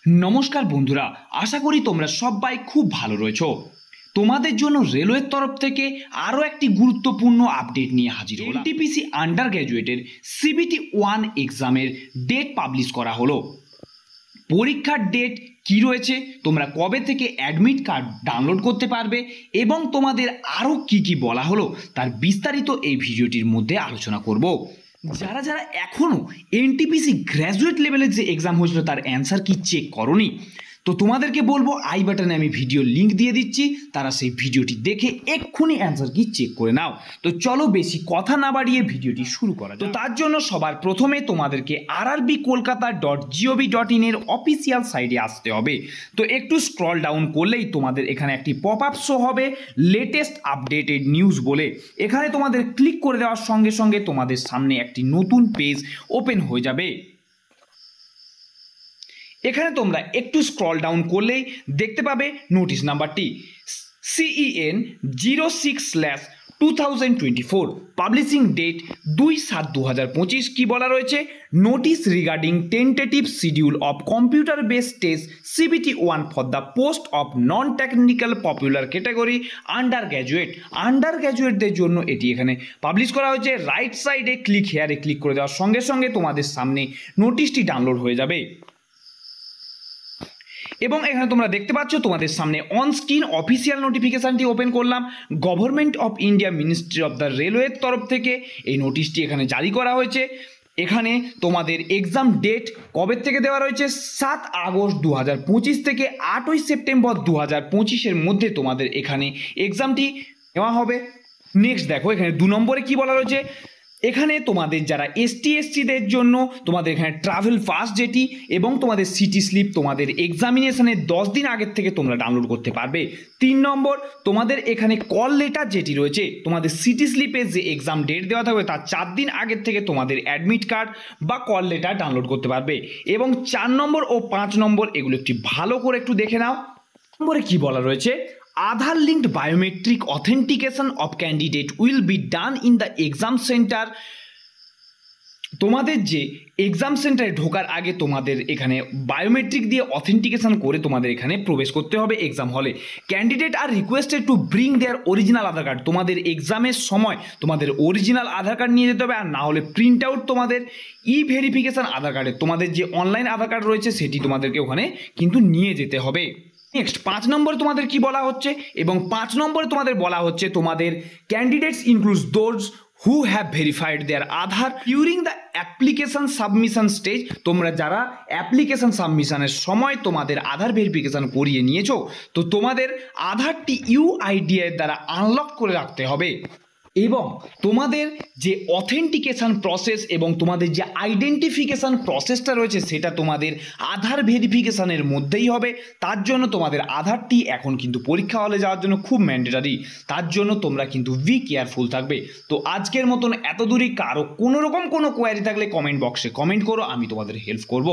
নমস্কার বন্ধুরা, আশা করি তোমরা সবাই খুব ভালো রয়েছো। তোমাদের জন্য রেলওয়ের তরফ থেকে আরও একটি গুরুত্বপূর্ণ আপডেট নিয়ে হাজির হলাম। এনটিপিসি আন্ডার গ্র্যাজুয়েটের সিবিটি 1 এক্সামের ডেট পাবলিশ করা হলো। পরীক্ষার ডেট কি রয়েছে, তোমরা কবে থেকে অ্যাডমিট কার্ড ডাউনলোড করতে পারবে এবং তোমাদের আরও কি কি বলা হলো তার বিস্তারিত এই ভিডিওটির মধ্যে আলোচনা করব। যারা যারা এখনও এনটিপিসি গ্র্যাজুয়েট লেভেলের যে এক্সাম হয়েছিল তার অ্যান্সার কি চেক করোনি, তো তোমাদেরকে বলবো আই বাটনে আমি ভিডিও লিঙ্ক দিয়ে দিচ্ছি, তারা সেই ভিডিওটি দেখে এক্ষুনি অ্যান্সার কি চেক করে নাও। তো চলো বেশি কথা না বাড়িয়ে ভিডিওটি শুরু করা। তো তার জন্য সবার প্রথমে তোমাদেরকে rrbkolkata.gov.in এর অফিসিয়াল সাইটে আসতে হবে। তো একটু স্ক্রল ডাউন করলেই তোমাদের এখানে একটি পপ আপ শো হবে লেটেস্ট আপডেটেড নিউজ বলে। এখানে তোমাদের ক্লিক করে দেওয়ার সঙ্গে সঙ্গে তোমাদের সামনে একটি নতুন পেজ ওপেন হয়ে যাবে। এখানে তোমরা একটু স্ক্রল ডাউন করলেই দেখতে পাবে নোটিশ নাম্বারটি CEN 06/2024, পাবলিশিং ডেট 2/7/2025। কি বলা রয়েছে? Notice regarding tentative schedule of computer based test CBT 1 for the post of non technical popular category আন্ডার গ্র্যাজুয়েটদের জন্য এটি এখানে পাবলিশ করা হয়েছে। রাইট সাইডে ক্লিক হেয়ারে ক্লিক করে দেওয়ার সঙ্গে সঙ্গে তোমাদের সামনে নোটিশটি ডাউনলোড হয়ে যাবে এবং এখানে তোমরা দেখতে পাচ্ছ তোমাদের সামনে অন স্ক্রিন অফিসিয়াল নোটিফিকেশনটি ওপেন করলাম। Government of India ministry of the রেলওয়ের তরফ থেকে এই নোটিশটি এখানে জারি করা হয়েছে। এখানে তোমাদের এক্সাম ডেট কবে থেকে দেওয়া রয়েছে? 7 আগস্ট 2025 থেকে 8 সেপ্টেম্বর 2025-এর মধ্যে তোমাদের এখানে এক্সামটি নেওয়া হবে। নেক্সট দেখো এখানে 2 নম্বরে কি বলা রয়েছে। এখানে তোমাদের যারা ST/SC-দের জন্য তোমাদের এখানে ট্রাভেল পাস যেটি এবং তোমাদের সিটি স্লিপ তোমাদের এক্সামিনেশনের 10 দিন আগের থেকে তোমরা ডাউনলোড করতে পারবে। 3 নম্বর তোমাদের এখানে কল লেটার যেটি রয়েছে, তোমাদের সিটি স্লিপে যে এক্সাম ডেট দেওয়া থাকবে তার 4 দিন আগের থেকে তোমাদের অ্যাডমিট কার্ড বা কল লেটার ডাউনলোড করতে পারবে। এবং 4 নম্বর ও 5 নম্বর এগুলো একটি ভালো করে একটু দেখে নাও। নম্বরে কি বলা রয়েছে? Aadhaar linked biometric authentication of candidate will be done in the exam center। তোমাদের যে এক্সাম সেন্টারে ঢোকার আগে তোমাদের এখানে বায়োমেট্রিক দিয়ে অথেন্টিকেশন করে তোমাদের এখানে প্রবেশ করতে হবে এক্সাম হলে। Candidate are requested to bring their original Aadhaar card. তোমাদের এক্সামের সময় তোমাদের অরিজিনাল আধার কার্ড নিয়ে যেতে হবে, আর না হলে প্রিন্ট আউট তোমাদের ভেরিফিকেশন আধার কার্ডের তোমাদের যে অনলাইন আধার কার্ড রয়েছে সেটি তোমাদেরকে ওখানে কিন্তু নিয়ে যেতে হবে। নেক্সট 5 নম্বরে তোমাদের কি বলা হচ্ছে, এবং 5 নম্বরে তোমাদের বলা হচ্ছে তোমাদের candidates includes those who have verified their Aadhaar during the application submission stage. তোমরা যারা অ্যাপ্লিকেশন সাবমিশনের সময় তোমাদের আধার ভেরিফিকেশন করিয়ে নিয়েছো, তো তোমাদের আধারটি UIDAI দ্বারা আনলক করে রাখতে হবে এবং তোমাদের যে অথেন্টিকেশন প্রসেস এবং তোমাদের যে আইডেন্টিফিকেশন প্রসেসটা রয়েছে সেটা তোমাদের আধার ভেরিফিকেশনের মধ্যেই হবে। তার জন্য তোমাদের আধারটি এখন কিন্তু পরীক্ষা হলে যাওয়ার জন্য খুব ম্যান্ডেটারি, তার জন্য তোমরা কিন্তু বি কেয়ারফুল থাকবে। তো আজকের মতন এত দূরই, কারো কোনো রকম কোনো কোয়ারি থাকলে কমেন্ট বক্সে কমেন্ট করো, আমি তোমাদের হেল্প করব।